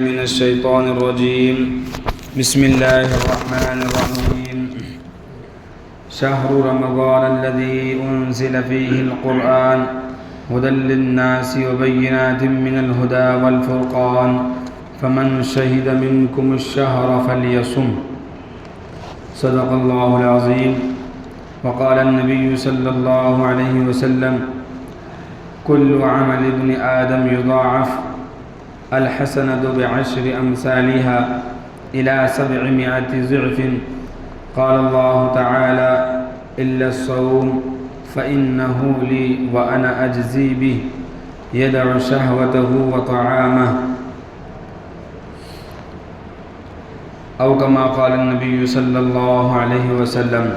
من الشيطان الرجيم. بسم الله الرحمن الرحيم. شهر رمضان الذي أنزل فيه القرآن هدى للناس وبينات من الهدى والفرقان فمن شهد منكم الشهر فليصم. صدق الله العظيم. وقال النبي صلى الله عليه وسلم: كل عمل ابن آدم يضاعف الحسنة بعشر أمثالها إلى 700 ضعف. قال الله تعالى: إلا الصوم فإنه لي وأنا أجزي به يدع شهوته وطعامه أو كما قال النبي صلى الله عليه وسلم.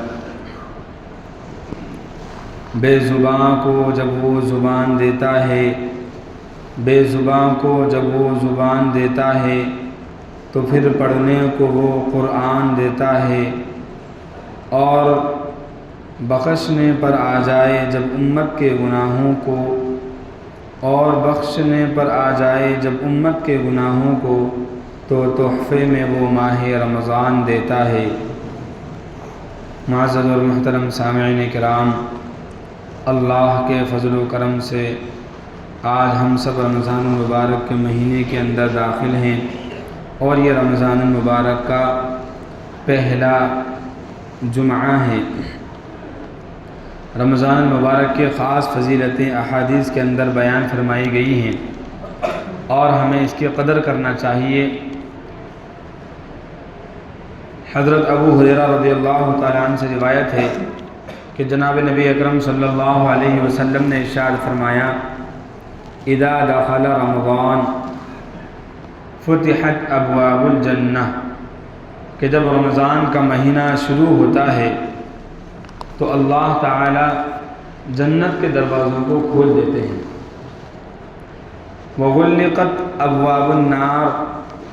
بے زباں کو جب وہ زبان دیتا ہے بے زباں کو جب وہ زبان دیتا ہے تو پھر پڑھنے کو وہ قرآن دیتا ہے، اور بخشنے پر آ جائے جب امت کے گناہوں کو تو تحفے میں وہ ماہ رمضان دیتا ہے۔ معزز اور محترم سامعین کرام، اللہ کے فضل و کرم سے آج ہم سب رمضان المبارک کے مہینے کے اندر داخل ہیں، اور یہ رمضان المبارک کا پہلا جمعہ ہے۔ رمضان المبارک کے خاص فضیلتیں احادیث کے اندر بیان فرمائی گئی ہیں، اور ہمیں اس کی قدر کرنا چاہیے۔ حضرت ابو ہریرہ رضی اللہ تعالیٰ عنہ سے روایت ہے کہ جناب نبی اکرم صلی اللہ علیہ وسلم نے ارشاد فرمایا: اذا دخل رمضان فتحت ابواب الجنہ، کہ جب رمضان کا مہینہ شروع ہوتا ہے تو اللہ تعالی جنت کے دروازوں کو کھول دیتے ہیں۔ وغلقت ابواب النار،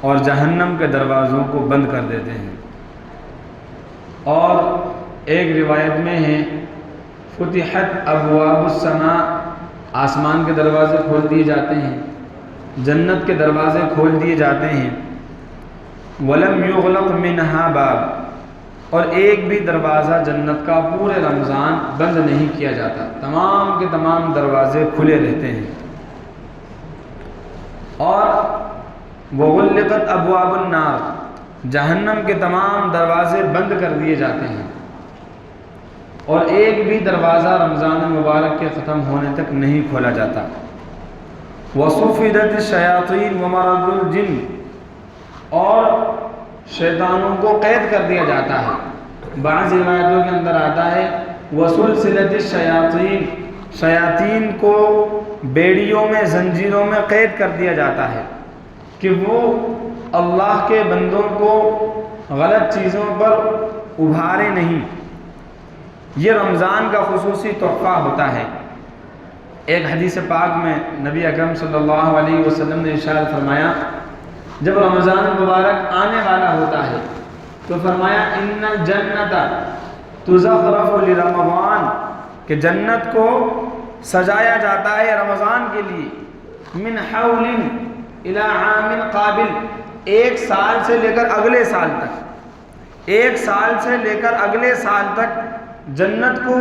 اور جہنم کے دروازوں کو بند کر دیتے ہیں۔ اور ایک روایت میں ہے فتحت ابواب السماء، آسمان کے دروازے کھول دیے جاتے ہیں، جنت کے دروازے کھول دیے جاتے ہیں۔ ولم یغلق منہا باب، اور ایک بھی دروازہ جنت کا پورے رمضان بند نہیں کیا جاتا، تمام کے تمام دروازے کھلے رہتے ہیں۔ اور وغلقت ابواب النار، جہنم کے تمام دروازے بند کر دیے جاتے ہیں، اور ایک بھی دروازہ رمضان مبارک کے ختم ہونے تک نہیں کھولا جاتا۔ وصفدت الشیاطین ومرد الجن، اور شیطانوں کو قید کر دیا جاتا ہے۔ بعض روایتوں کے اندر آتا ہے وسلسلت الشیاطین، شیاطین کو بیڑیوں میں، زنجیروں میں قید کر دیا جاتا ہے کہ وہ اللہ کے بندوں کو غلط چیزوں پر ابھارے نہیں۔ یہ رمضان کا خصوصی تحفہ ہوتا ہے۔ ایک حدیث پاک میں نبی اکرم صلی اللہ علیہ وسلم نے ارشاد فرمایا، جب رمضان مبارک آنے والا ہوتا ہے تو فرمایا ان الجنت تزخرف لرمضان، کہ جنت کو سجایا جاتا ہے رمضان کے لیے، من حول الی عام قابل، ایک سال سے لے کر اگلے سال تک، ایک سال سے لے کر اگلے سال تک جنت کو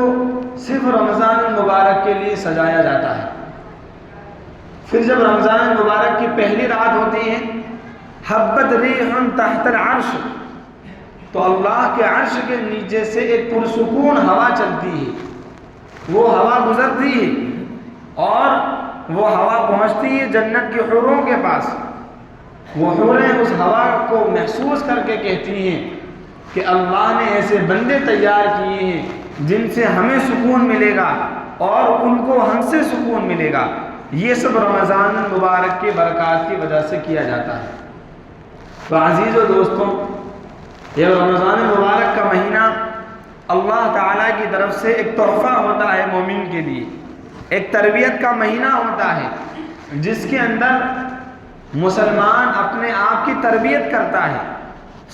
صرف رمضان المبارک کے لیے سجایا جاتا ہے۔ پھر جب رمضان المبارک کی پہلی رات ہوتی ہے، حبت ریح تحت العرش، تو اللہ کے عرش کے نیچے سے ایک پرسکون ہوا چلتی ہے، وہ ہوا گزرتی ہے، اور وہ ہوا پہنچتی ہے جنت کی حوروں کے پاس۔ وہ حوریں اس ہوا کو محسوس کر کے کہتی ہیں کہ اللہ نے ایسے بندے تیار کیے ہیں جن سے ہمیں سکون ملے گا اور ان کو ہم سے سکون ملے گا۔ یہ سب رمضان المبارک کے برکات کی وجہ سے کیا جاتا ہے۔ تو عزیز و دوستوں، یہ رمضان المبارک کا مہینہ اللہ تعالیٰ کی طرف سے ایک تحفہ ہوتا ہے مومن کے لیے، ایک تربیت کا مہینہ ہوتا ہے جس کے اندر مسلمان اپنے آپ کی تربیت کرتا ہے،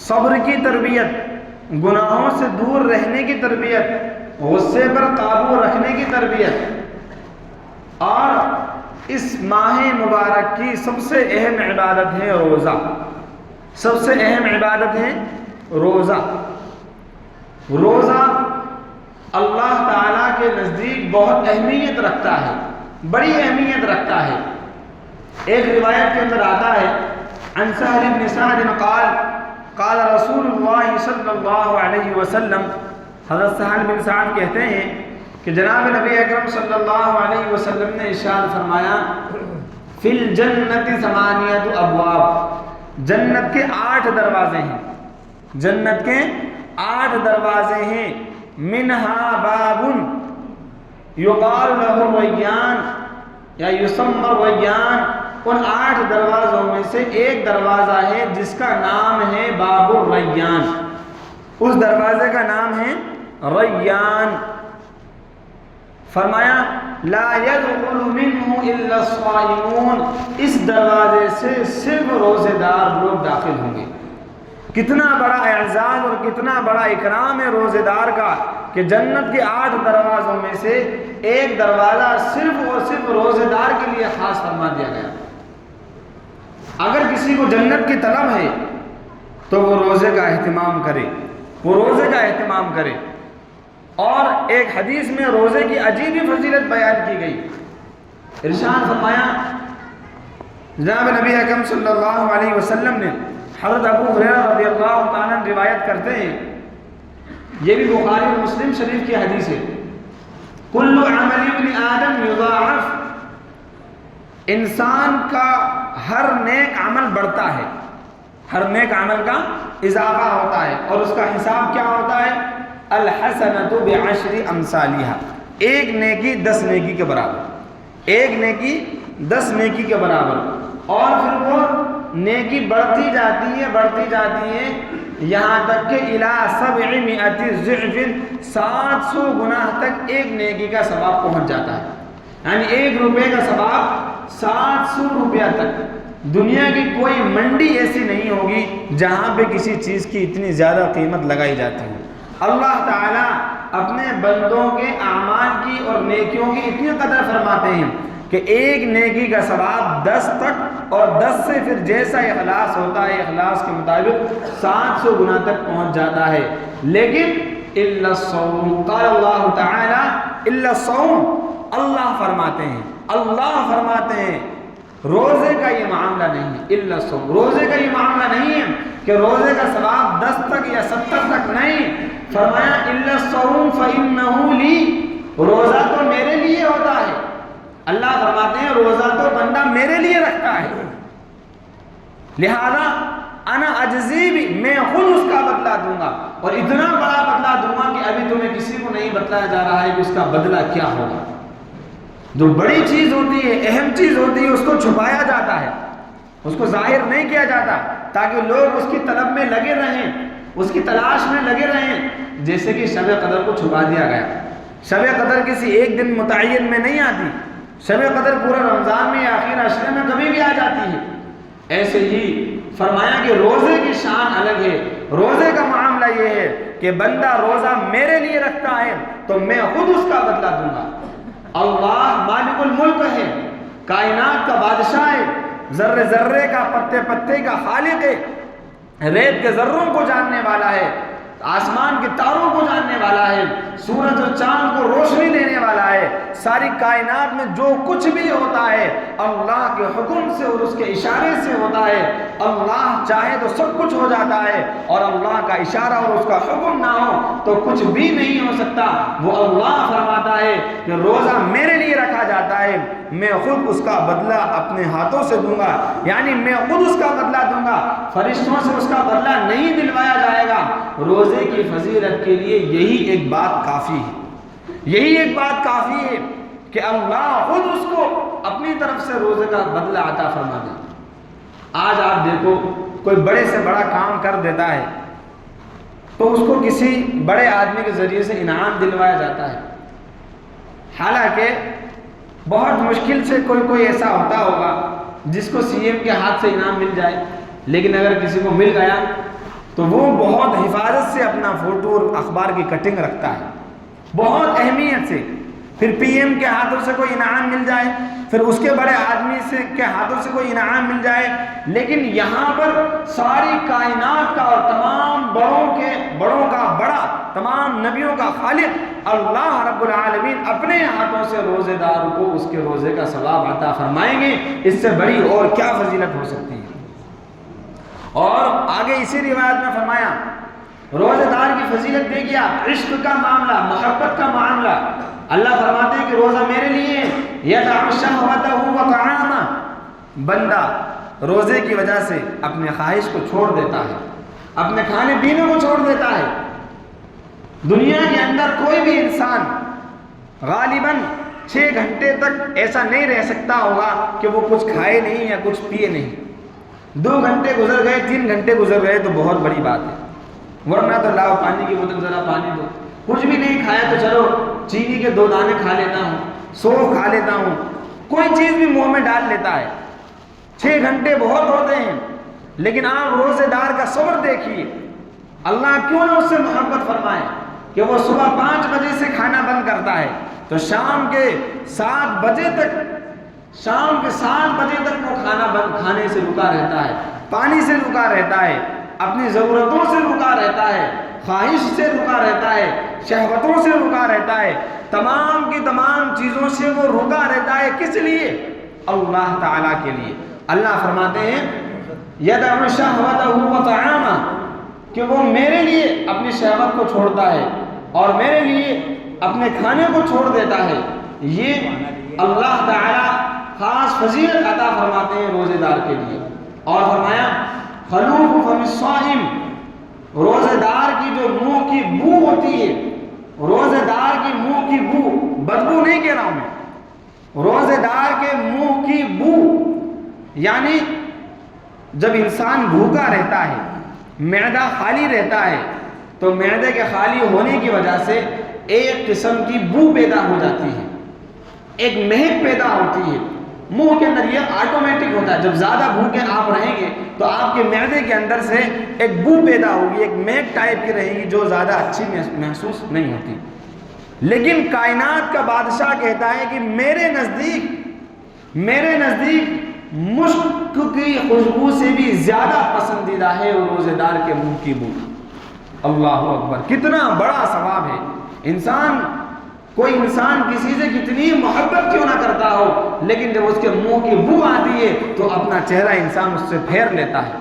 صبر کی تربیت، گناہوں سے دور رہنے کی تربیت، غصے پر قابو رکھنے کی تربیت، اور اس ماہ مبارک کی سب سے اہم عبادت ہے روزہ. سب سے اہم عبادت ہے روزہ. روزہ اللہ تعالیٰ کے نزدیک بہت اہمیت رکھتا ہے، بڑی اہمیت رکھتا ہے. ایک روایت کے اندر آتا ہے عن سہل بن سعد قال قال رسول اللہ صلی اللہ علیہ وسلم، حضرت سہل بن سعد کہتے ہیں کہ جناب نبی اکرم صلی اللہ علیہ وسلم نے ارشاد فرمایا فی الجنت ثمانیۃ ابواب، جنت کے 8 دروازے ہیں. جنت کے 8 دروازے ہیں. منہا باب یقال له الریان یا یسمى الریان، ان 8 دروازوں میں سے ایک دروازہ ہے جس کا نام ہے باب الریان. اس دروازے کا نام ہے ریان. فرمایا لا يدخل منه الا الصائمون، اس دروازے سے صرف روزے دار لوگ داخل ہوں گے. کتنا بڑا اعزاز اور کتنا بڑا اکرام ہے روزے دار کا کہ جنت کے 8 دروازوں میں سے ایک دروازہ صرف اور صرف روزے دار کے لیے خاص فرما دیا گیا. اگر کسی کو جنت کی طلب ہے تو وہ روزے کا اہتمام کرے، وہ روزے کا اہتمام کرے. اور ایک حدیث میں روزے کی عجیب فضیلت بیان کی گئی. ارشاد فرمایا جناب نبی اکرم صلی اللہ علیہ وسلم نے، حضرت ابو ہریرہ رضی اللہ تعالیٰ روایت کرتے ہیں، یہ بھی بخاری اور مسلم شریف کی حدیث ہے، کل عمل ابن آدم یضاعف، انسان کا ہر نیک عمل بڑھتا ہے، ہر نیک عمل کا اضافہ ہوتا ہے. اور اس کا حساب کیا ہوتا ہے؟ الحسنۃ بعشر امثالها، ایک نیکی 10 نیکی کے برابر، ایک نیکی 10 نیکی کے برابر. اور پھر وہ نیکی بڑھتی جاتی ہے، بڑھتی جاتی ہے، یہاں تک کہ الی 700 ضعف، 700 گنا تک ایک نیکی کا ثواب پہنچ جاتا ہے. یعنی 1 روپے کا ثواب 700 روپیہ تک. دنیا کی کوئی منڈی ایسی نہیں ہوگی جہاں پہ کسی چیز کی اتنی زیادہ قیمت لگائی جاتی ہے. اللہ تعالیٰ اپنے بندوں کے اعمال کی اور نیکیوں کی اتنی قدر فرماتے ہیں کہ ایک نیکی کا ثواب 10 تک، اور 10 سے پھر جیسا اخلاص ہوتا ہے اخلاص کے مطابق 700 گنا تک پہنچ جاتا ہے. لیکن الا الصوم، قال اللہ تعالی الا الصوم، اللہ فرماتے ہیں، اللہ فرماتے ہیں روزے کا یہ معاملہ نہیں ہے. الا الصوم، روزے کا یہ معاملہ نہیں ہے کہ روزے کا ثواب 10 تک یا 70 تک نہیں. فرمایا الا الصوم فانه لی، روزہ تو میرے لیے ہوتا ہے. اللہ فرماتے ہیں روزہ تو بندہ میرے لیے رکھتا ہے، لہذا انا اجزی بھی، میں خود اس کا بدلہ دوں گا. اور اتنا بڑا بدلہ دوں گا کہ ابھی تمہیں کسی کو نہیں بتلایا جا رہا ہے کہ اس کا بدلہ کیا ہوگا. جو بڑی چیز ہوتی ہے، اہم چیز ہوتی ہے، اس کو چھپایا جاتا ہے، اس کو ظاہر نہیں کیا جاتا تاکہ لوگ اس کی طلب میں لگے رہیں، اس کی تلاش میں لگے رہیں. جیسے کہ شب قدر کو چھپا دیا گیا. شب قدر کسی ایک دن متعین میں نہیں آتی، شب قدر پورا رمضان میں یا آخر عشرے میں کبھی بھی آ جاتی ہے. ایسے ہی فرمایا کہ روزے کی شان الگ ہے. روزے کا معاملہ یہ ہے کہ بندہ روزہ میرے لیے رکھتا ہے تو میں خود اس کا بدلہ دوں گا. اللہ مالک الملک ہے، کائنات کا بادشاہ ہے، ذرے ذرے کا، پتے پتے کا خالق ہے، ریت کے ذروں کو جاننے والا ہے، آسمان کے تاروں کو جاننے والا ہے، سورج اور چاند کو روشنی دینے والا ہے. ساری کائنات میں جو کچھ بھی ہوتا ہے اللہ کے حکم سے اور اس کے اشارے سے ہوتا ہے. اللہ چاہے تو سب کچھ ہو جاتا ہے، اور اللہ کا اشارہ اور اس کا حکم نہ ہو تو کچھ بھی نہیں ہو سکتا. وہ اللہ فرماتا ہے کہ روزہ میرے لیے رکھا جاتا ہے، میں خود اس کا بدلہ اپنے ہاتھوں سے دوں گا. یعنی میں خود اس کا بدلہ دوں گا، فرشتوں سے اس کا بدلہ نہیں دلوایا جائے گا. روزے کی فضیلت کے لیے یہی ایک بات کافی ہے، یہی ایک بات کافی ہے کہ اللہ خود اس کو اپنی طرف سے روزے کا بدلہ عطا فرما دے. آج آپ دیکھو کوئی بڑے سے بڑا کام کر دیتا ہے تو اس کو کسی بڑے آدمی کے ذریعے سے انعام دلوایا جاتا ہے. حالانکہ بہت مشکل سے کوئی ایسا ہوتا ہوگا جس کو سی ایم کے ہاتھ سے انعام مل جائے، لیکن اگر کسی کو مل گیا تو وہ بہت حفاظت سے اپنا فوٹو اور اخبار کی کٹنگ رکھتا ہے، بہت اہمیت سے. پھر پی ایم کے ہاتھوں سے کوئی انعام مل جائے، پھر اس کے بڑے آدمی سے کے ہاتھوں سے کوئی انعام مل جائے، لیکن یہاں پر ساری کائنات کا اور تمام بڑوں کا بڑا، تمام نبیوں کا خالق اللہ رب العالمین اپنے ہاتھوں سے روزے دار کو اس کے روزے کا ثواب عطا فرمائیں گے۔ اس سے بڑی اور کیا فضیلت ہو سکتی ہے؟ اور آگے اسی روایت میں فرمایا روزے دار کی فضیلت دیکھیے آپ، عشق کا معاملہ، محبت کا معاملہ۔ اللہ فرماتے ہیں کہ روزہ میرے لیے یدع شہوتہ وطعامہ، بندہ روزے کی وجہ سے اپنے خواہش کو چھوڑ دیتا ہے، اپنے کھانے پینے کو چھوڑ دیتا ہے۔ دنیا کے اندر کوئی بھی انسان غالباً 6 گھنٹے تک ایسا نہیں رہ سکتا ہوگا کہ وہ کچھ کھائے نہیں یا کچھ پیے نہیں۔ 2 گھنٹے گزر گئے، 3 گھنٹے گزر گئے تو بہت بڑی بات ہے، ورنہ تو لاؤ پانی کی بوتل، ذرا پانی دو۔ کچھ بھی نہیں کھایا تو چلو چینی کے 2 دانے کھا لیتا ہوں، سونف کھا لیتا ہوں، کوئی چیز بھی منہ میں ڈال لیتا ہے۔ 6 گھنٹے بہت ہوتے ہیں، لیکن آپ روزے دار کا صبر دیکھیے۔ اللہ کیوں نہ اس سے محبت فرمائے کہ وہ صبح 5 بجے سے کھانا بند کرتا ہے تو شام کے 7 بجے تک وہ کھانے سے رکا رہتا ہے، پانی سے رکا رہتا ہے، اپنی ضرورتوں سے رکا رہتا ہے، خواہش سے رکا رہتا ہے، شہوتوں سے رکا رہتا ہے، تمام کی تمام چیزوں سے وہ رکا رہتا ہے۔ کس لیے؟ اللہ تعالیٰ کے لیے۔ اللہ فرماتے ہیں یدع شہوتہ وطعامہ، کہ وہ میرے لیے اپنی شہوت کو چھوڑتا ہے اور میرے لیے اپنے کھانے کو چھوڑ دیتا ہے۔ یہ اللہ تعالیٰ خاص فضیلت عطا فرماتے ہیں روزے دار کے لیے۔ اور فرمایا خلوف فم الصائم، روزے دار کی جو منہ کی بو ہوتی ہے، روزے دار کی منہ کی بو، بدبو نہیں کہہ رہا ہوں میں، روزے دار کے منہ کی بو، یعنی جب انسان بھوکا رہتا ہے، معدہ خالی رہتا ہے، تو معدے کے خالی ہونے کی وجہ سے ایک قسم کی بو پیدا ہو جاتی ہے، ایک مہک پیدا ہوتی ہے منہ کے اندر۔ یہ آٹومیٹک ہوتا ہے، جب زیادہ بھوکے آپ رہیں گے تو آپ کے معدے کے اندر سے ایک بو پیدا ہوگی، ایک مہک ٹائپ کی رہے گی جو زیادہ اچھی محسوس نہیں ہوتی۔ لیکن کائنات کا بادشاہ کہتا ہے کہ میرے نزدیک مشک کی خوشبو سے بھی زیادہ پسندیدہ ہے وہ روزے دار کے منہ کی بو۔ اللہ اکبر، کتنا بڑا ثواب ہے۔ کوئی انسان کسی سے کتنی محبت کیوں نہ کرتا ہو، لیکن جب اس کے منہ کی بو آتی ہے تو اپنا چہرہ انسان اس سے پھیر لیتا ہے۔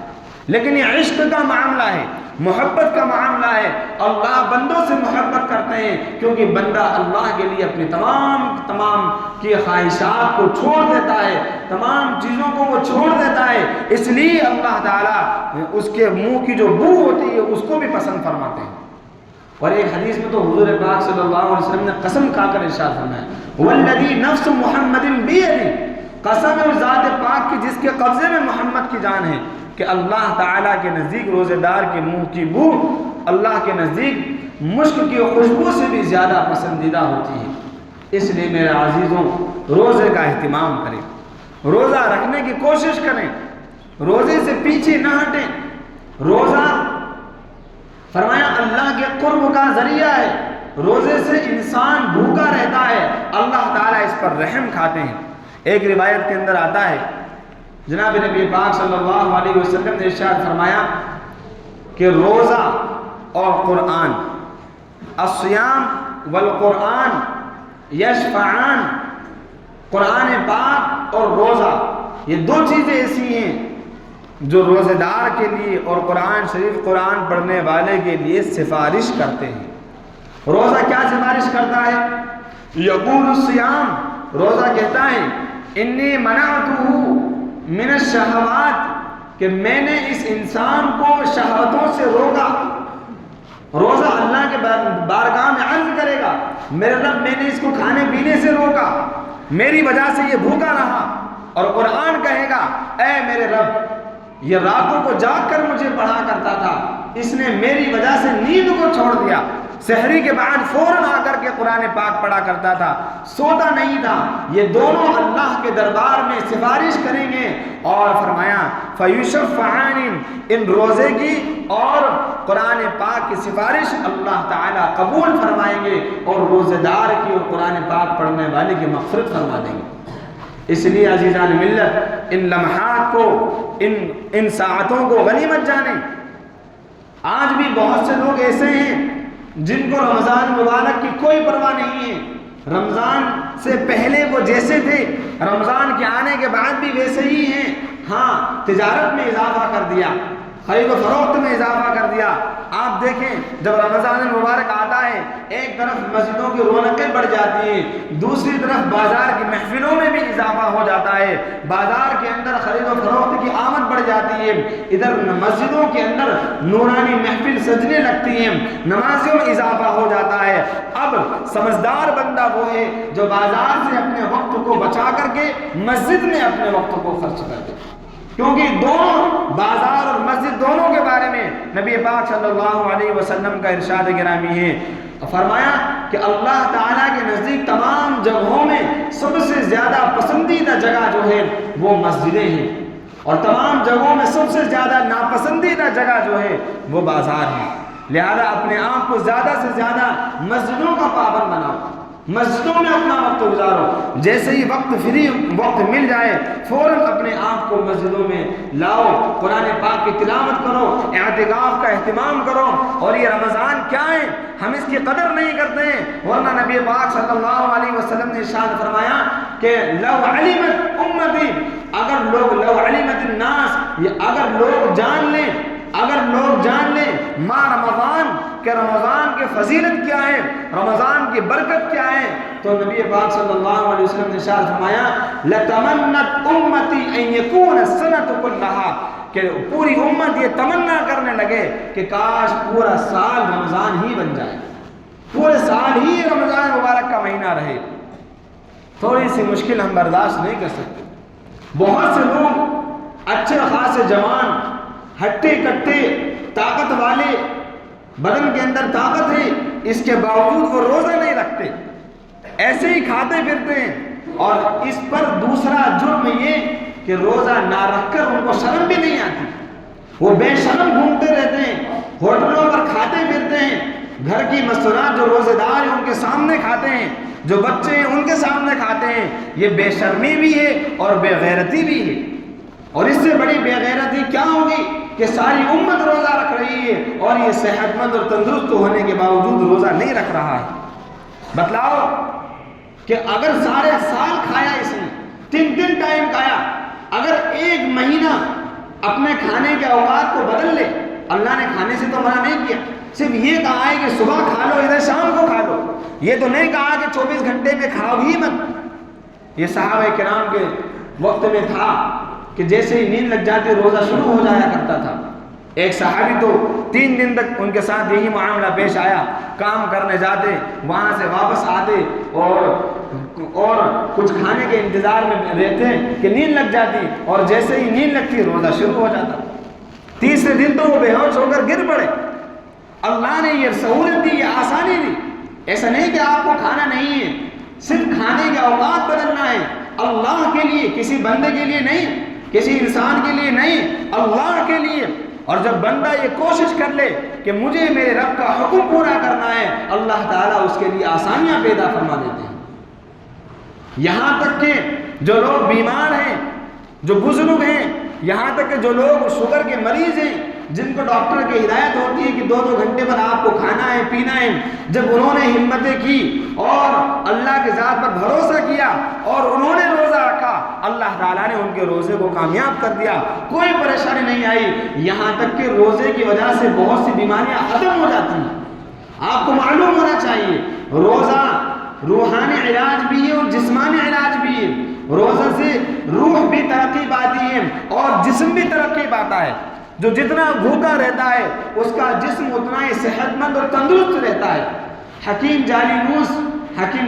لیکن یہ عشق کا معاملہ ہے، محبت کا معاملہ ہے۔ اللہ بندوں سے محبت کرتے ہیں کیونکہ بندہ اللہ کے لیے اپنی تمام کی خواہشات کو چھوڑ دیتا ہے، تمام چیزوں کو وہ چھوڑ دیتا ہے، اس لیے اللہ تعالیٰ اس کے منہ کی جو بو ہوتی ہے اس کو بھی پسند فرماتے ہیں۔ اور ایک حدیث میں تو حضور پاک صلی اللہ علیہ وسلم نے قسم کھا کر ارشاد فرمایا والذی نفس محمد بیدی، قسم ہے ذات پاک کی جس کے قبضے میں محمد کی جان ہے، کہ اللہ تعالیٰ کے نزدیک روزے دار کے منہ کی بو اللہ کے نزدیک مشک کی خوشبو سے بھی زیادہ پسندیدہ ہوتی ہے۔ اس لیے میرے عزیزوں روزے کا اہتمام کریں، روزہ رکھنے کی کوشش کریں، روزے سے پیچھے نہ ہٹیں۔ روزہ فرمایا اللہ کے قرب کا ذریعہ ہے، روزے سے انسان بھوکا رہتا ہے، اللہ تعالیٰ اس پر رحم کھاتے ہیں۔ ایک روایت کے اندر آتا ہے جناب نبی پاک صلی اللہ علیہ وسلم نے ارشاد فرمایا کہ روزہ اور قرآن، الصیام والقرآن یشفعان، قرآن پاک اور روزہ یہ 2 چیزیں ایسی ہیں جو روزے دار کے لیے اور قرآن شریف قرآن پڑھنے والے کے لیے سفارش کرتے ہیں۔ روزہ کیا سفارش کرتا ہے؟ یقول الصیام، روزہ کہتا ہے انی منعتہ من الشہوات، کہ میں نے اس انسان کو شہوتوں سے روکا۔ روزہ اللہ کے بارگاہ میں عرض کرے گا میرے رب میں نے اس کو کھانے پینے سے روکا، میری وجہ سے یہ بھوکا رہا، اور قرآن کہے گا اے میرے رب یہ راتوں کو جاگ کر مجھے پڑھا کرتا تھا، اس نے میری وجہ سے نیند کو چھوڑ دیا، سحری کے بعد فوراً آ کر کے قرآن پاک پڑھا کرتا تھا، سوتا نہیں تھا۔ یہ دونوں اللہ کے دربار میں سفارش کریں گے، اور فرمایا فیشفعان، ان روزے کی اور قرآن پاک کی سفارش اللہ تعالیٰ قبول فرمائیں گے، اور روزے دار کی اور قرآن پاک پڑھنے والے کی مغفرت فرما دیں گے۔ اس لیے عزیزان ملت ان لمحات کو، ان ساعتوں کو غنیمت جانیں۔ آج بھی بہت سے لوگ ایسے ہیں جن کو رمضان مبارک کی کوئی پرواہ نہیں ہے، رمضان سے پہلے وہ جیسے تھے رمضان کے آنے کے بعد بھی ویسے ہی ہیں۔ ہاں، تجارت میں اضافہ کر دیا، خرید و فروخت میں اضافہ کر دیا۔ آپ دیکھیں جب رمضان المبارک آتا ہے، ایک طرف مسجدوں کی رونقیں بڑھ جاتی ہیں، دوسری طرف بازار کی محفلوں میں بھی اضافہ ہو جاتا ہے، بازار کے اندر خرید و فروخت کی آمد بڑھ جاتی ہے، ادھر مسجدوں کے اندر نورانی محفل سجنے لگتی ہیں، نمازیوں میں اضافہ ہو جاتا ہے۔ اب سمجھدار بندہ وہ ہے جو بازار سے اپنے وقت کو بچا کر کے مسجد میں اپنے وقت کو خرچ کر دے، کیونکہ دونوں بازار اور مسجد دونوں کے بارے میں نبی پاک صلی اللہ علیہ وسلم کا ارشاد گرامی ہے۔ فرمایا کہ اللہ تعالیٰ کے نزدیک تمام جگہوں میں سب سے زیادہ پسندیدہ جگہ جو ہے وہ مسجدیں ہیں، اور تمام جگہوں میں سب سے زیادہ ناپسندیدہ جگہ جو ہے وہ بازار ہے۔ لہذا اپنے آپ کو زیادہ سے زیادہ مسجدوں کا پابند بناؤ، مسجدوں میں اپنا وقت گزارو، جیسے ہی وقت مل جائے فوراً اپنے آپ کو مسجدوں میں لاؤ، قرآن پاک کی تلاوت کرو، اعتکاف کا اہتمام کرو۔ اور یہ رمضان کیا ہے، ہم اس کی قدر نہیں کرتے ہیں، ورنہ نبی پاک صلی اللہ علیہ وسلم نے ارشاد فرمایا کہ لو علمت امتی، لو علمت الناس، اگر لوگ جان لیں ما رمضان، کہ رمضان کی فضیلت کیا ہے، رمضان کی برکت کیا ہے، تو نبی پاک صلی اللہ علیہ وسلم نے ارشاد فرمایا لتمنت امتی ان یکون السنۃ کلھا، کہ پوری امت یہ تمنا کرنے لگے کہ کاش پورا سال رمضان ہی بن جائے، پورے سال ہی رمضان مبارک کا مہینہ رہے۔ تھوڑی سی مشکل ہم برداشت نہیں کر سکتے۔ بہت سے لوگ اچھے خاصے جوان، ہٹے کٹے، طاقت والے، بدن کے اندر طاقت ہے، اس کے باوجود وہ روزہ نہیں رکھتے، ایسے ہی کھاتے پھرتے ہیں۔ اور اس پر دوسرا جرم یہ کہ روزہ نہ رکھ کر ان کو شرم بھی نہیں آتی، وہ بے شرم گھومتے رہتے ہیں، ہوٹلوں پر کھاتے پھرتے ہیں، گھر کی مستورات جو روزے دار ہیں ان کے سامنے کھاتے ہیں، جو بچے ہیں ان کے سامنے کھاتے ہیں۔ یہ بے شرمی بھی ہے اور بے غیرتی بھی ہے۔ اور اس سے بڑی بے غیرتی کیا ہوگی کہ ساری امت روزہ رکھ رہی ہے اور یہ صحت مند اور تندرست ہونے کے باوجود روزہ نہیں رکھ رہا ہے۔ بتلاؤ کہ اگر سارے سال کھایا اس نے، 3 ٹائم کھایا، اگر ایک مہینہ اپنے کھانے کے اوقات کو بدل لے، اللہ نے کھانے سے تو منع نہیں کیا، صرف یہ کہا ہے کہ صبح کھا لو، ادھر شام کو کھا لو، یہ تو نہیں کہا کہ 24 گھنٹے میں کھاؤ ہی مت۔ یہ صحابہ کرام کے وقت میں تھا کہ جیسے ہی نیند لگ جاتی روزہ شروع ہو جایا کرتا تھا۔ ایک صحابی تو 3 دن تک ان کے ساتھ یہی معاملہ پیش آیا، کام کرنے جاتے، وہاں سے واپس آتے اور کچھ کھانے کے انتظار میں رہتے کہ نیند لگ جاتی، اور جیسے ہی نیند لگتی روزہ شروع ہو جاتا۔ تیسرے دن تو وہ بے ہوش ہو کر گر پڑے۔ اللہ نے یہ سہولت دی، یہ آسانی دی۔ ایسا نہیں کہ آپ کو کھانا نہیں ہے، صرف کھانے کے اوقات بدلنا ہے، اللہ کے لیے، کسی بندے کے لیے نہیں، کسی انسان کے لیے نہیں، اللہ کے لیے۔ اور جب بندہ یہ کوشش کر لے کہ مجھے میرے رب کا حکم پورا کرنا ہے، اللہ تعالیٰ اس کے لیے آسانیاں پیدا فرما دیتے ہیں۔ یہاں تک کہ جو لوگ بیمار ہیں، جو بزرگ ہیں، یہاں تک کہ جو لوگ شوگر کے مریض ہیں، جن کو ڈاکٹر کی ہدایت ہوتی ہے کہ 2 گھنٹے پر آپ کو کھانا ہے پینا ہے، جب انہوں نے ہمتیں کی اور اللہ کے ذات پر بھروسہ کیا اور انہوں نے روزہ رکھا، اللہ تعالیٰ نے ان کے روزے کو کامیاب کر دیا، کوئی پریشانی نہیں آئی۔ یہاں تک کہ روزے کی وجہ سے بہت سی بیماریاں ختم ہو جاتی ہیں۔ آپ کو معلوم ہونا چاہیے روزہ روحانی علاج بھی ہے اور جسمانی علاج بھی ہے۔ روزہ سے روح بھی ترقی پاتی ہے اور جسم بھی ترقی پاتا ہے۔ جو جتنا بھوکا رہتا ہے اس کا جسم اتنا ہی صحت مند اور تندرست رہتا ہے۔ حکیم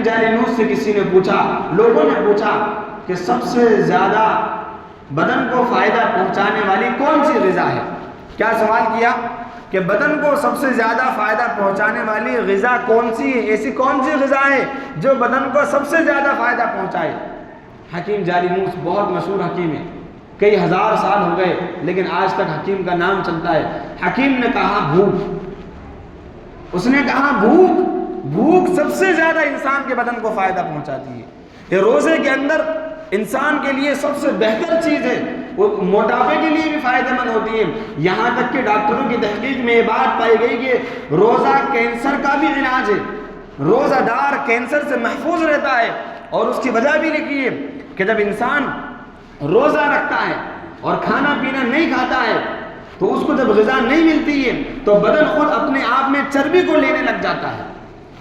جالینوس سے کسی نے پوچھا، لوگوں نے پوچھا کہ سب سے زیادہ بدن کو فائدہ پہنچانے والی کون سی غذا ہے؟ کیا سوال کیا کہ بدن کو سب سے زیادہ فائدہ پہنچانے والی غذا کون سی ہے؟ ایسی کون سی غذا ہے جو بدن کو سب سے زیادہ فائدہ پہنچائے؟ حکیم جالینوس بہت مشہور حکیم ہے، کئی ہزار سال ہو گئے لیکن آج تک حکیم کا نام چلتا ہے۔ حکیم نے کہا بھوک، اس نے کہا بھوک سب سے زیادہ انسان کے بدن کو فائدہ پہنچاتی ہے۔ یہ روزے کے اندر انسان کے لیے سب سے بہتر چیز ہے، وہ موٹاپے کے لیے بھی فائدہ مند ہوتی ہے۔ یہاں تک کہ ڈاکٹروں کی تحقیق میں یہ بات پائی گئی کہ روزہ کینسر کا بھی علاج ہے، روزہ دار کینسر سے محفوظ رہتا ہے۔ اور اس کی وجہ بھی لکھی ہے کہ جب انسان روزہ رکھتا ہے اور کھانا پینا نہیں کھاتا ہے تو اس کو جب غذا نہیں ملتی ہے تو بدن خود اپنے آپ میں چربی کو لینے لگ جاتا ہے۔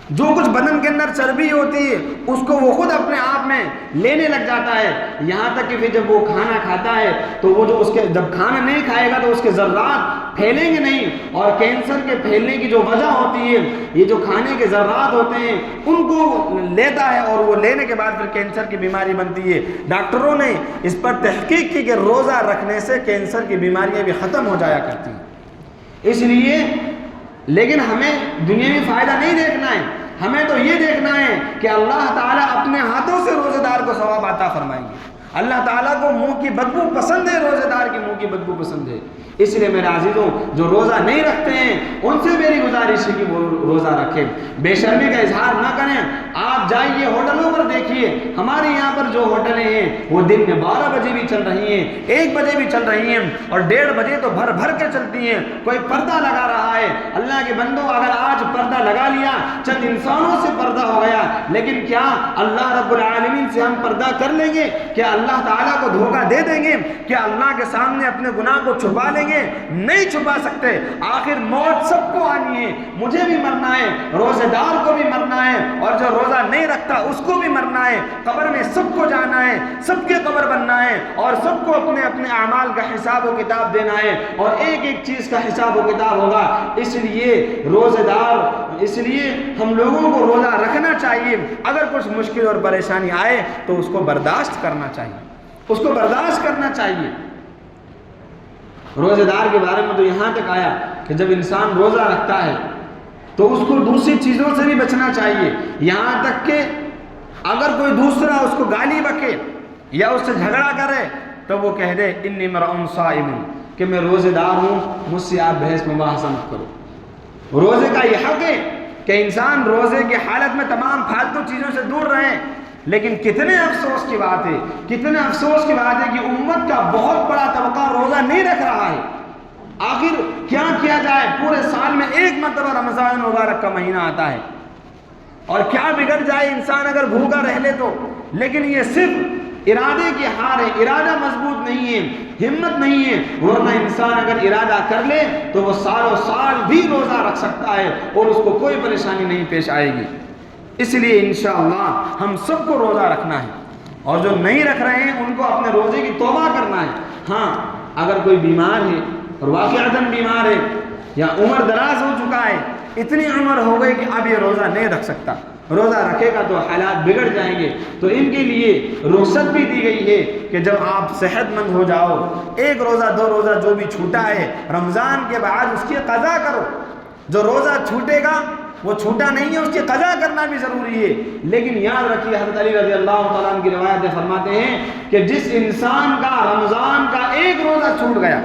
جو کچھ بدن کے اندر چربی ہوتی ہے اس کو وہ خود اپنے آپ میں لینے لگ جاتا ہے، یہاں تک کہ پھر جب وہ کھانا کھاتا ہے تو وہ جو اس کے جب کھانا نہیں کھائے گا تو اس کے ذرات پھیلیں گے نہیں، اور کینسر کے پھیلنے کی جو وجہ ہوتی ہے یہ جو کھانے کے ذرات ہوتے ہیں ان کو لیتا ہے، اور وہ لینے کے بعد پھر کینسر کی بیماری بنتی ہے۔ ڈاکٹروں نے اس پر تحقیق کی کہ روزہ رکھنے سے کینسر کی بیماریاں بھی ختم ہو جایا کرتی ہیں۔ اس لیے لیکن ہمیں دنیاوی فائدہ نہیں دیکھنا ہے، ہمیں تو یہ دیکھنا ہے کہ اللہ تعالیٰ اپنے ہاتھوں سے روزے دار کو ثواب عطا فرمائیں گے۔ اللہ تعالیٰ کو منہ کی بدبو پسند ہے، روزے دار کی منہ کی بدبو پسند ہے۔ اس لیے میرے عزیزوں، جو روزہ نہیں رکھتے ہیں ان سے میری گزارش ہے کہ وہ روزہ رکھیں، بے شرمی کا اظہار نہ کریں۔ آپ جائیے ہوٹلوں پر دیکھیے، ہمارے یہاں پر جو ہوٹلیں ہیں وہ دن میں 12 بجے بھی چل رہی ہیں، 1 بجے بھی چل رہی ہیں، اور 1:30 بجے تو بھر بھر کے چلتی ہیں، کوئی پردہ لگا رہا ہے۔ اللہ کے بندوں، اگر آج پردہ لگا لیا، چند انسانوں سے پردہ ہو گیا، لیکن کیا اللہ رب العالمین سے ہم پردہ کر لیں گے؟ کیا اللہ تعالیٰ کو دھوکہ دے دیں گے؟ کیا اللہ کے سامنے اپنے گناہ کو چھپا لیں گے؟ نہیں چھپا سکتے۔ آخر موت سب کو آنی ہے، مجھے بھی مرنا ہے، روزے دار کو بھی مرنا ہے، اور جو روزہ نہیں رکھتا اس کو بھی مرنا ہے۔ قبر میں سب کو جانا ہے، سب کے قبر بننا ہے، اور سب کو اپنے اپنے اعمال کا حساب و کتاب دینا ہے، اور ایک ایک چیز کا حساب و کتاب ہوگا۔ اس لیے روزے دار، اس لیے ہم لوگوں کو روزہ رکھنا چاہیے۔ اگر کچھ مشکل اور پریشانی آئے تو اس کو برداشت کرنا چاہیے، اس کو برداشت کرنا چاہیے۔ روزے دار کے بارے میں تو یہاں تک آیا کہ جب انسان روزہ رکھتا ہے تو اس کو دوسری چیزوں سے بھی بچنا چاہیے، یہاں تک کہ اگر کوئی دوسرا اس کو گالی بکے یا اس سے جھگڑا کرے تو وہ کہہ دے انی امرؤ صائم، کہ میں روزے دار ہوں، مجھ سے آپ بحث مباحثہ مت کرو۔ روزے کا یہ حق ہے کہ انسان روزے کی حالت میں تمام فالتو چیزوں سے دور رہیں، لیکن کتنے افسوس کی بات ہے، کتنے افسوس کی بات ہے کہ امت کا بہت بڑا طبقہ روزہ نہیں رکھ رہا ہے۔ آخر کیا کیا جائے؟ پورے سال میں ایک مرتبہ رمضان مبارک کا مہینہ آتا ہے، اور کیا بگڑ جائے انسان اگر بھوکا رہ لے تو؟ لیکن یہ صرف ارادے کی ہار ہے، ارادہ مضبوط نہیں ہے، ہمت نہیں ہے، ورنہ انسان اگر ارادہ کر لے تو وہ سالوں سال بھی روزہ رکھ سکتا ہے اور اس کو کوئی پریشانی نہیں پیش آئے گی۔ اس لیے انشاءاللہ ہم سب کو روزہ رکھنا ہے، اور جو نہیں رکھ رہے ہیں ان کو اپنے روزے کی توبہ کرنا ہے۔ ہاں، اگر کوئی بیمار ہے اور واقعتاً بیمار ہے یا عمر دراز ہو چکا ہے، اتنی عمر ہو گئی کہ اب یہ روزہ نہیں رکھ سکتا، روزہ رکھے گا تو حالات بگڑ جائیں گے، تو ان کے لیے رخصت بھی دی گئی ہے کہ جب آپ صحت مند ہو جاؤ، 1 روزہ 2 روزہ جو بھی چھوٹا ہے رمضان کے بعد اس کی قضا کرو۔ جو روزہ چھوٹے گا وہ چھوٹا نہیں ہے، اس کی قضا کرنا بھی ضروری ہے۔ لیکن یاد رکھیے، حضرت علی رضی اللہ تعالیٰ عنہ کی روایت فرماتے ہیں کہ جس انسان کا رمضان کا 1 روزہ چھوٹ گیا،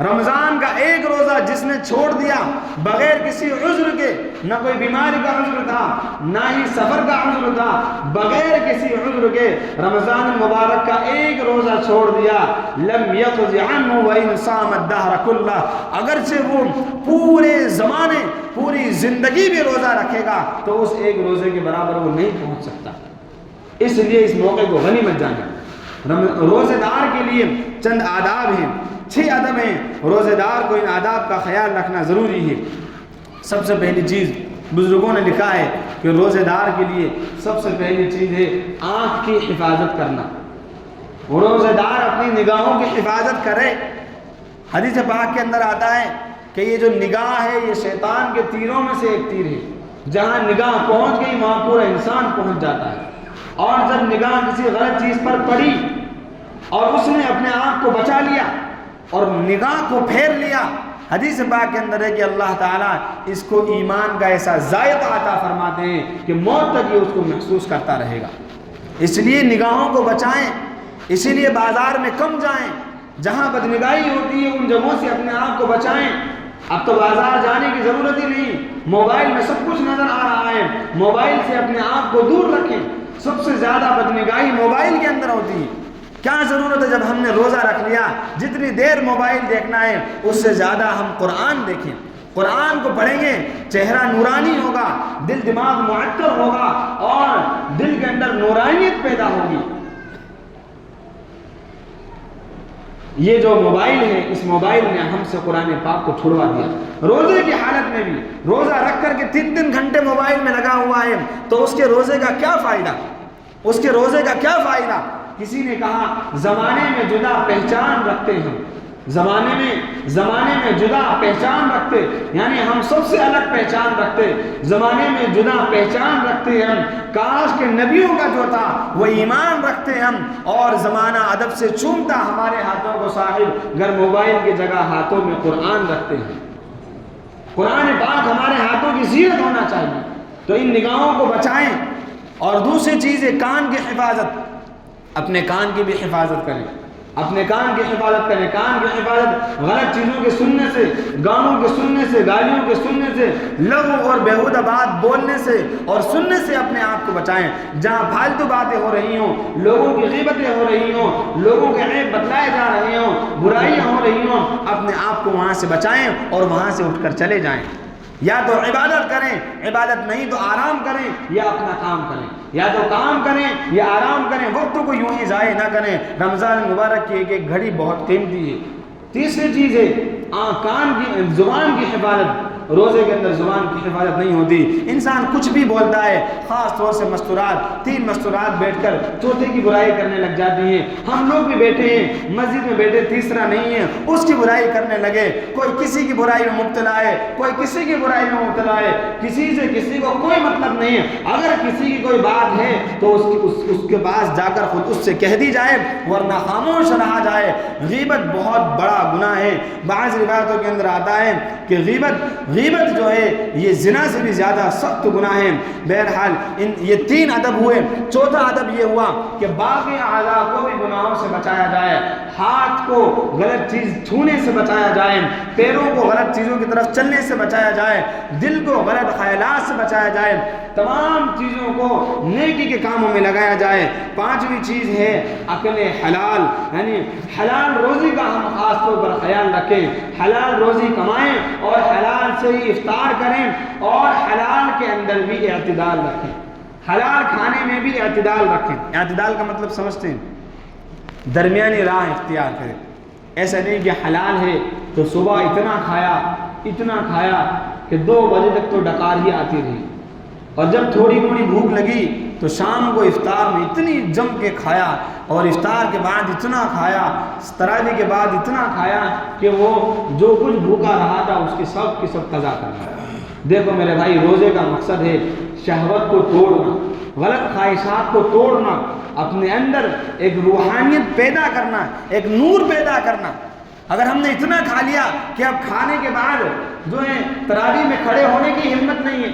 رمضان کا 1 روزہ جس نے چھوڑ دیا بغیر کسی عذر کے، نہ کوئی بیماری کا عذر تھا نہ ہی سفر کا عذر تھا، بغیر کسی عذر کے رمضان المبارک کا 1 روزہ چھوڑ دیا، لم يقض عنه وان صام الدهر كله، اگرچہ وہ پورے زمانے پوری زندگی بھی روزہ رکھے گا تو اس 1 روزے کے برابر وہ نہیں پہنچ سکتا۔ اس لیے اس موقع کو غنیمت جانا۔ روزے دار کے لیے چند آداب ہیں، 6 ادب ہیں، روزے دار کو ان آداب کا خیال رکھنا ضروری ہے۔ سب سے پہلی چیز بزرگوں نے لکھا ہے کہ روزے دار کے لیے سب سے پہلی چیز ہے آنکھ کی حفاظت کرنا۔ روزے دار اپنی نگاہوں کی حفاظت کرے۔ حدیث پاک کے اندر آتا ہے کہ یہ جو نگاہ ہے یہ شیطان کے تیروں میں سے ایک تیر ہے، جہاں نگاہ پہنچ گئی وہاں پورا انسان پہنچ جاتا ہے، اور جب نگاہ کسی غلط چیز پر پڑی اور اس نے اپنے آپ کو بچا لیا اور نگاہ کو پھیر لیا، حدیث پاک کے اندر ہے کہ اللہ تعالیٰ اس کو ایمان کا ایسا ذائقہ عطا فرماتے ہیں کہ موت تک یہ اس کو محسوس کرتا رہے گا۔ اس لیے نگاہوں کو بچائیں، اسی لیے بازار میں کم جائیں، جہاں بدنگاہی ہوتی ہے ان جگہوں سے اپنے آپ کو بچائیں۔ اب تو بازار جانے کی ضرورت ہی نہیں، موبائل میں سب کچھ نظر آ رہا ہے۔ موبائل سے اپنے آپ کو دور رکھیں۔ سب سے زیادہ بدنگاہی موبائل کے اندر ہوتی ہے۔ کیا ضرورت ہے جب ہم نے روزہ رکھ لیا جتنی دیر موبائل دیکھنا ہے اس سے زیادہ ہم قرآن دیکھیں، قرآن کو پڑھیں گے، چہرہ نورانی ہوگا، دل دماغ معطر ہوگا اور دل کے اندر نورانیت پیدا ہوگی۔ یہ جو موبائل ہے، اس موبائل نے ہم سے قرآن پاک کو چھڑوا دیا۔ روزے کی حالت میں بھی روزہ رکھ کر کے 3 گھنٹے موبائل میں لگا ہوا ہے تو اس کے روزے کا کیا فائدہ؟ اس کے روزے کا کیا فائدہ؟ کسی نے کہا زمانے میں جدا پہچان رکھتے ہیں، زمانے میں جدا پہچان رکھتے، یعنی ہم سب سے الگ پہچان رکھتے، زمانے میں جدا پہچان رکھتے ہم، کاش کہ نبیوں کا جو تھا وہ ایمان رکھتے ہم، اور زمانہ ادب سے چومتا ہمارے ہاتھوں کو صاحب، گر موبائل کی جگہ ہاتھوں میں قرآن رکھتے ہیں۔ قرآن پاک ہمارے ہاتھوں کی زینت ہونا چاہیے، تو ان نگاہوں کو بچائیں۔ اور دوسری چیز ہے کان کی حفاظت، اپنے کان کی بھی حفاظت کریں، اپنے کان کی حفاظت کریں۔ کان کی حفاظت غلط چیزوں کے سننے سے، گانوں کے سننے سے، گالیوں کے سننے سے، لغو اور بیہودہ بات بولنے سے اور سننے سے اپنے آپ کو بچائیں۔ جہاں پھالتو باتیں ہو رہی ہوں، لوگوں کی غیبتیں ہو رہی ہوں، لوگوں کے عیب بتلائے جا رہے ہوں، برائیاں ہو رہی ہوں، اپنے آپ کو وہاں سے بچائیں اور وہاں سے اٹھ کر چلے جائیں۔ یا تو عبادت کریں، عبادت نہیں تو آرام کریں، یا اپنا کام کریں، یا تو کام کریں یا آرام کریں، وقت کو یوں ہی ضائع نہ کریں۔ رمضان مبارک کی ایک گھڑی بہت قیمتی ہے۔ تیسری چیز ہے کان کی، زبان کی حفاظت۔ روزے کے اندر زبان کی حفاظت نہیں ہوتی، انسان کچھ بھی بولتا ہے، خاص طور سے مستورات، 3 مستورات بیٹھ کر چوتھے کی برائی کرنے لگ جاتی ہیں۔ ہم لوگ بھی بیٹھے ہیں مسجد میں، بیٹھے تیسرا نہیں ہے، اس کی برائی کرنے لگے، کوئی کسی کی برائی میں مبتلا ہے، کوئی کسی کی برائی میں مبتلا ہے، کسی سے کسی کو کوئی مطلب نہیں ہے۔ اگر کسی کی کوئی بات ہے تو اس کے پاس جا کر خود اس سے کہہ دی جائے، ورنہ خاموش رہا جائے۔ غیبت بہت بڑا گناہ ہے۔ بعض روایتوں کے اندر آتا ہے کہ غیبت جو ہے یہ زنا سے بھی زیادہ سخت گناہ ہے۔ بہرحال یہ 3 ادب ہوئے۔ چوتھا ادب یہ ہوا کہ باقی اعضاء کو بھی گناہوں سے بچایا جائے، ہاتھ کو غلط چیز چھونے سے بچایا جائے، پیروں کو غلط چیزوں کی طرف چلنے سے بچایا جائے، دل کو غلط خیالات سے بچایا جائے، تمام چیزوں کو نیکی کے کاموں میں لگایا جائے۔ 5ویں چیز ہے اکل حلال، یعنی حلال روزی کا ہم خاص طور پر خیال رکھیں، حلال روزی کمائیں اور حلال سے ہی افطار کریں، اور حلال کے اندر بھی اعتدال رکھیں، حلال کھانے میں بھی اعتدال رکھیں۔ اعتدال کا مطلب سمجھتے ہیں؟ درمیانی راہ اختیار کریں۔ ایسا نہیں کہ حلال ہے تو صبح اتنا کھایا کہ 2 بجے تک تو ڈکار ہی آتی رہی، اور جب تھوڑی موڑی بھوک لگی تو شام کو افطار میں اتنی جم کے کھایا، اور افطار کے بعد اتنا کھایا، تراویح کے بعد اتنا کھایا کہ وہ جو کچھ بھوکا رہا تھا اس کی سب قضا کرنا۔ دیکھو میرے بھائی، روزے کا مقصد ہے شہوت کو توڑنا، غلط خواہشات کو توڑنا، اپنے اندر ایک روحانیت پیدا کرنا، ایک نور پیدا کرنا۔ اگر ہم نے اتنا کھا لیا کہ اب کھانے کے بعد جو ہے تراویح میں کھڑے ہونے کی ہمت نہیں ہے،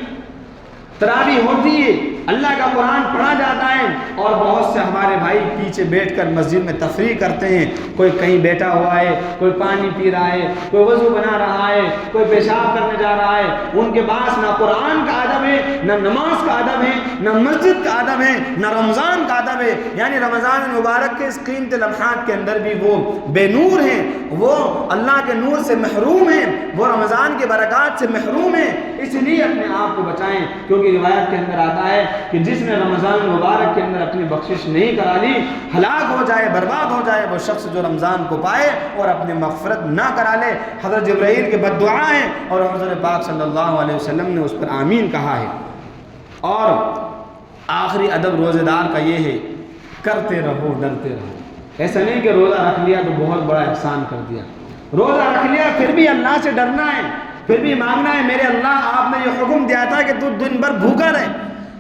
تراویح ہوتی ہے، اللہ کا قرآن پڑھا جاتا ہے، اور بہت سے ہمارے بھائی پیچھے بیٹھ کر مسجد میں تفریح کرتے ہیں، کوئی کہیں بیٹھا ہوا ہے، کوئی پانی پی رہا ہے، کوئی وضو بنا رہا ہے، کوئی پیشاب کرنے جا رہا ہے۔ ان کے پاس نہ قرآن کا ادب ہے، نہ نماز کا ادب ہے، نہ مسجد کا ادب ہے، نہ رمضان کا ادب ہے۔ یعنی رمضان مبارک کے اس قیمتی لمحات کے اندر بھی وہ بے نور ہیں، وہ اللہ کے نور سے محروم ہیں، وہ رمضان کے برکات سے محروم ہیں۔ اس لیے اپنے آپ کو بچائیں، کیونکہ روایت کے اندر آتا ہے کہ جس نے رمضان مبارک کے اندر اپنی بخشش نہیں کرا لی، ہلاک ہو جائے، برباد ہو جائے وہ شخص جو رمضان کو پائے اور اپنی مغفرت نہ کرا لے۔ حضرت جبرائیل کے بد دعا ہیں، اور حضرت پاک صلی اللہ علیہ وسلم نے اس پر آمین کہا ہے۔ اور آخری ادب روزے دار کا یہ ہے، کرتے رہو، ڈرتے رہو۔ ایسا نہیں کہ روزہ رکھ لیا تو بہت بڑا احسان کر دیا، روزہ رکھ لیا پھر بھی اللہ سے ڈرنا ہے، پھر بھی مانگنا ہے، میرے اللہ آپ نے یہ حکم دیا تھا کہ تو دن بھر بھوکا رہے،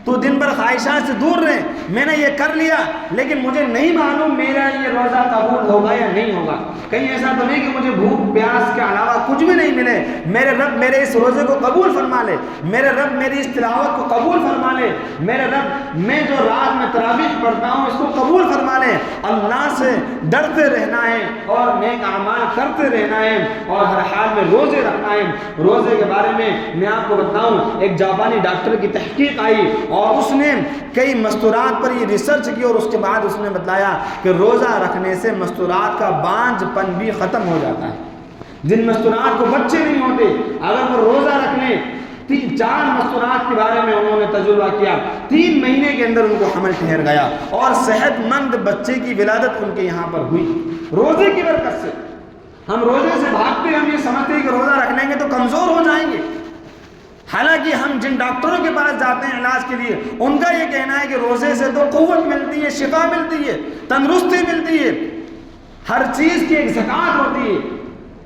تو دن بھر خواہشات سے دور رہے، میں نے یہ کر لیا لیکن مجھے نہیں معلوم میرا یہ روزہ قبول ہوگا یا نہیں ہوگا، کہیں ایسا تو نہیں کہ مجھے بھوک پیاس کے علاوہ کچھ بھی نہیں ملے، میرے رب میرے اس روزے کو قبول فرما لے، میرے رب میری اس تلاوت کو قبول فرما لے، میرے رب میں جو رات میں تراویح پڑھتا ہوں اس کو قبول فرما لے۔ اللہ سے ڈرتے رہنا ہے اور نیک اعمال کرتے رہنا ہے اور ہر حال میں روزے رکھنا ہے۔ روزے کے بارے میں آپ کو بتاؤں، ایک جاپانی ڈاکٹر کی تحقیق آئی اور اس نے کئی مستورات پر یہ ریسرچ کی اور اس کے بعد اس نے بتایا کہ روزہ رکھنے سے مستورات کا بانجھ پن بھی ختم ہو جاتا ہے۔ جن مستورات کو بچے نہیں ہوتے، اگر وہ روزہ رکھ لیں، 4 مستورات کے بارے میں انہوں نے تجربہ کیا، 3 مہینے کے اندر ان کو حمل ٹھہر گیا اور صحت مند بچے کی ولادت ان کے یہاں پر ہوئی روزے کی برکت سے۔ ہم روزے سے بھاگتے ہیں، ہم یہ سمجھتے ہیں کہ روزہ رکھ لیں گے تو کمزور ہو جائیں گے، حالانکہ ہم جن ڈاکٹروں کے پاس جاتے ہیں علاج کے لیے ان کا یہ کہنا ہے کہ روزے سے تو قوت ملتی ہے، شفا ملتی ہے، تندرستی ملتی ہے، ہر چیز کی ایک زکوٰۃ ہوتی ہے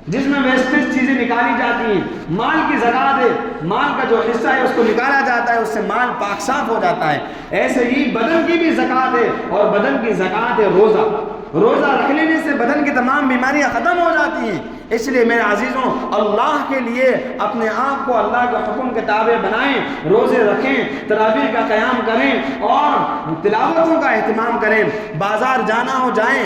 جس میں ویسٹیج چیزیں نکالی جاتی ہیں، مال کی زکوٰۃ ہے، مال کا جو حصہ ہے اس کو نکالا جاتا ہے، اس سے مال پاک صاف ہو جاتا ہے۔ ایسے ہی بدن کی بھی زکوٰۃ ہے اور بدن کی زکوٰۃ ہے روزہ۔ روزہ رکھ لینے سے بدن کی تمام بیماریاں ختم ہو جاتی ہیں۔ اس لیے میرے عزیزوں، اللہ کے لیے اپنے آپ کو اللہ کے حکم کے تابع بنائیں، روزے رکھیں، تراویح کا قیام کریں اور تلاوتوں کا اہتمام کریں۔ بازار جانا ہو جائیں،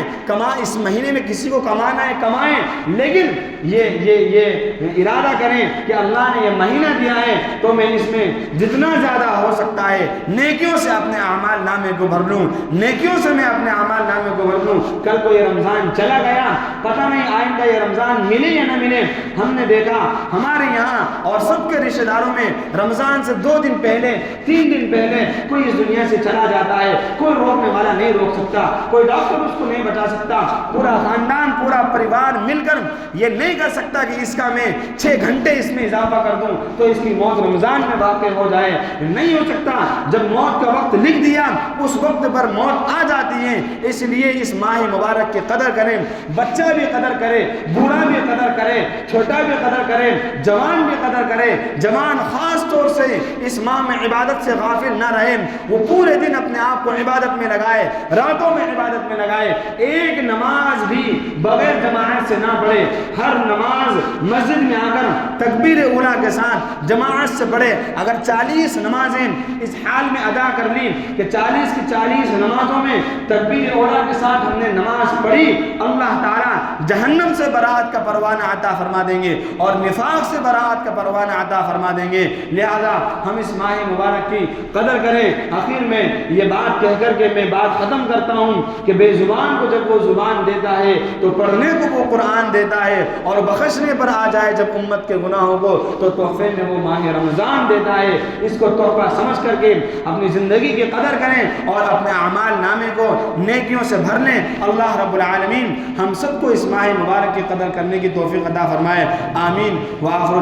اس مہینے میں کسی کو کمانا ہے کمائیں، لیکن یہ ارادہ کریں کہ اللہ نے یہ مہینہ دیا ہے تو میں اس میں جتنا زیادہ ہو سکتا ہے نیکیوں سے اپنے اعمال نامے کو بھر لوں، نیکیوں سے میں اپنے اعمال نامے کو بھر لوں۔ کل کو یہ رمضان چلا گیا، پتہ نہیں آئندہ یہ رمضان ملے یا نہ ملے۔ ہم نے دیکھا ہمارے یہاں اور سب کے رشتہ داروں میں رمضان سے 2 دن پہلے 3 دن پہلے کوئی اس دنیا سے چلا جاتا ہے، کوئی روکنے والا نہیں روک سکتا، کوئی ڈاکٹر اس کو نہیں بچا سکتا، پورا خاندان پورا پریوار مل کر یہ نہیں کر سکتا کہ اس کا میں 6 گھنٹے اس میں اضافہ کر دوں تو اس کی موت رمضان میں واقع ہو جائے، نہیں ہو سکتا۔ جب موت کا وقت لکھ دیا اس وقت پر موت آ جاتی ہے۔ اس لیے اس ماہ مبارک کی قدر کریں، بچہ بھی قدر کرے، بوڑھا بھی قدر کرے، چھوٹا بھی قدر کرے، جوان بھی قدر کرے۔ جوان خاص طور سے اس ماہ میں عبادت سے غافل نہ رہے، وہ پورے دن اپنے آپ کو عبادت میں لگائے، راتوں میں عبادت میں لگائے، ایک نماز بھی بغیر جماعت سے نہ پڑھے، ہر نماز مسجد میں آ کر تکبیر اولیٰ کے ساتھ جماعت سے پڑھے۔ اگر 40 نمازیں اس حال میں ادا کر لی کہ 40 کی 40 نمازوں میں تکبیر اولیٰ کے ساتھ ہم نے نماز پڑھی، اللہ تعالیٰ جہنم سے برات کا پروانہ عطا فرما دیں گے اور نفاق سے برات کا پروانہ عطا فرما دیں گے۔ لہذا ہم اس ماہ مبارک کی قدر کریں۔ آخر میں یہ بات کہہ کر کے میں بات ختم کرتا ہوں کہ بے زبان کو جب وہ زبان دیتا ہے تو پڑھنے کو وہ قرآن دیتا ہے اور بخشنے پر آ جائے جب امت کے گناہوں کو تو تحفے میں وہ ماہ رمضان دیتا ہے۔ اس کو تحفہ سمجھ کر کے اپنی زندگی کی قدر کریں اور اپنے اعمال نامے کو نیکیوں سے بھر لیں۔ اللہ رب العالمین ہم سب کو اس ماہ مبارک کی قدر کرنے کی توفیق عطا فرمائے، آمین۔ وآخر